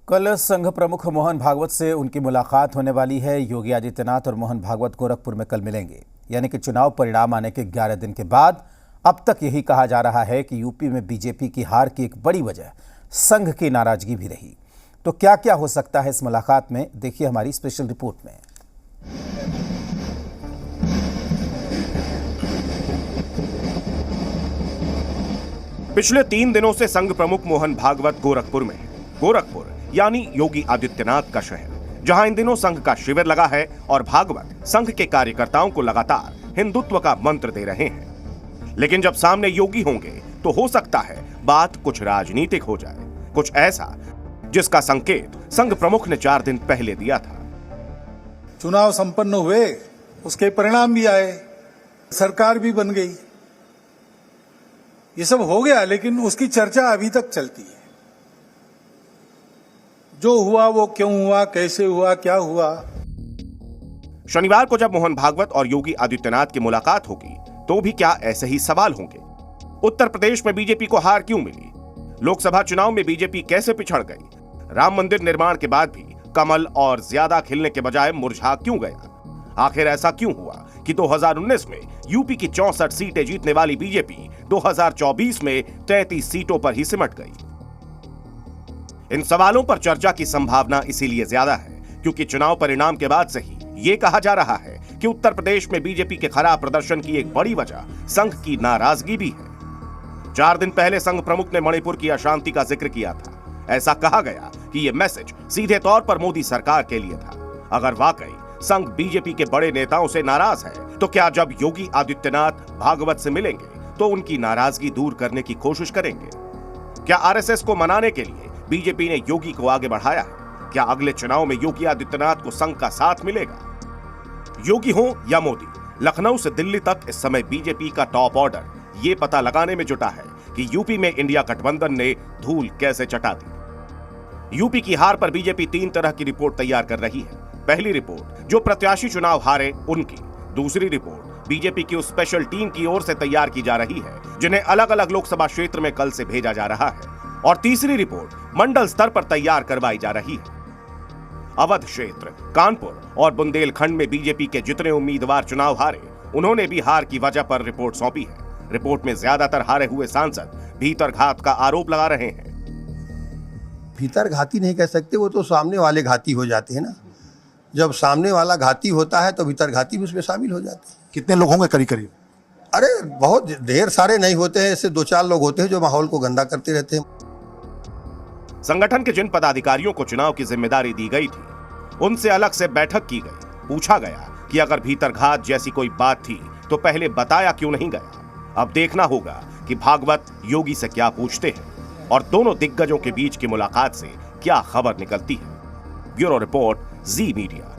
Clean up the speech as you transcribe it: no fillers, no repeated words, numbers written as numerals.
कल संघ प्रमुख मोहन भागवत से उनकी मुलाकात होने वाली है। योगी आदित्यनाथ और मोहन भागवत गोरखपुर में कल मिलेंगे, यानी कि चुनाव परिणाम आने के 11 दिन के बाद। अब तक यही कहा जा रहा है कि यूपी में बीजेपी की हार की एक बड़ी वजह संघ की नाराजगी भी रही। तो क्या क्या हो सकता है इस मुलाकात में, देखिए हमारी स्पेशल रिपोर्ट में। पिछले 3 दिनों से संघ प्रमुख मोहन भागवत गोरखपुर में। गोरखपुर यानी योगी आदित्यनाथ का शहर, जहां इन दिनों संघ का शिविर लगा है और भागवत संघ के कार्यकर्ताओं को लगातार हिंदुत्व का मंत्र दे रहे हैं। लेकिन जब सामने योगी होंगे तो हो सकता है बात कुछ राजनीतिक हो जाए, कुछ ऐसा जिसका संकेत संघ प्रमुख ने 4 दिन पहले दिया था। चुनाव संपन्न हुए, उसके परिणाम भी आए, सरकार भी बन गई, ये सब हो गया, लेकिन उसकी चर्चा अभी तक चलती है। जो हुआ वो क्यों हुआ, कैसे हुआ, क्या हुआ। शनिवार को जब मोहन भागवत और योगी आदित्यनाथ की मुलाकात होगी तो भी क्या ऐसे ही सवाल होंगे? उत्तर प्रदेश में बीजेपी को हार क्यों मिली? लोकसभा चुनाव में बीजेपी कैसे पिछड़ गई? राम मंदिर निर्माण के बाद भी कमल और ज्यादा खिलने के बजाय मुरझा क्यों गया? आखिर ऐसा क्यों हुआ कि 2019 में यूपी की 64 सीटें जीतने वाली बीजेपी 2024 में 33 सीटों पर ही सिमट गई? इन सवालों पर चर्चा की संभावना इसीलिए ज्यादा है क्योंकि चुनाव परिणाम के बाद से ही यह कहा जा रहा है कि उत्तर प्रदेश में बीजेपी के खराब प्रदर्शन की एक बड़ी वजह संघ की नाराजगी भी है। 4 दिन पहले संघ प्रमुख ने मणिपुर की अशांति का जिक्र किया था। ऐसा कहा गया कि यह मैसेज सीधे तौर पर मोदी सरकार के लिए था। अगर वाकई संघ बीजेपी के बड़े नेताओं से नाराज है तो क्या जब योगी आदित्यनाथ भागवत से मिलेंगे तो उनकी नाराजगी दूर करने की कोशिश करेंगे? क्या आरएसएस को मनाने के लिए बीजेपी ने योगी को आगे बढ़ाया है? क्या अगले चुनाव में योगी आदित्यनाथ को संघ का साथ मिलेगा? योगी हो या मोदी, लखनऊ से दिल्ली तक इस समय बीजेपी का टॉप ऑर्डर ये पता लगाने में जुटा है कि यूपी में इंडिया गठबंधन ने धूल कैसे चटा दी। यूपी की हार पर बीजेपी 3 तरह की रिपोर्ट तैयार कर रही है। पहली रिपोर्ट जो प्रत्याशी चुनाव हारे उनकी, दूसरी रिपोर्ट बीजेपी की उस स्पेशल टीम की ओर से तैयार की जा रही है जिन्हें अलग अलग लोकसभा क्षेत्र में कल से भेजा जा रहा है, और तीसरी रिपोर्ट मंडल स्तर पर तैयार करवाई जा रही है। अवध क्षेत्र, कानपुर और बुंदेलखंड में बीजेपी के जितने उम्मीदवार चुनाव हारे, उन्होंने भी हार की वजह पर रिपोर्ट सौंपी है। रिपोर्ट में ज्यादातर हारे हुए सांसद भीतरघात का आरोप लगा रहे हैं। भीतरघाती नहीं कह सकते, वो तो सामने वाले घाती हो जाते हैं ना। जब सामने वाला घाती होता है तो भीतरघाती भी उसमें शामिल हो जाते हैं। कितने लोग होंगे करीब करीब? अरे बहुत ढेर सारे नहीं होते हैं, ऐसे 2-4 लोग होते हैं जो माहौल को गंदा करते रहते हैं। संगठन के जिन पदाधिकारियों को चुनाव की जिम्मेदारी दी गई थी, उनसे अलग से बैठक की गई। पूछा गया कि अगर भीतरघात जैसी कोई बात थी तो पहले बताया क्यों नहीं गया? अब देखना होगा कि भागवत योगी से क्या पूछते हैं और दोनों दिग्गजों के बीच की मुलाकात से क्या खबर निकलती है। ब्यूरो रिपोर्ट, जी मीडिया।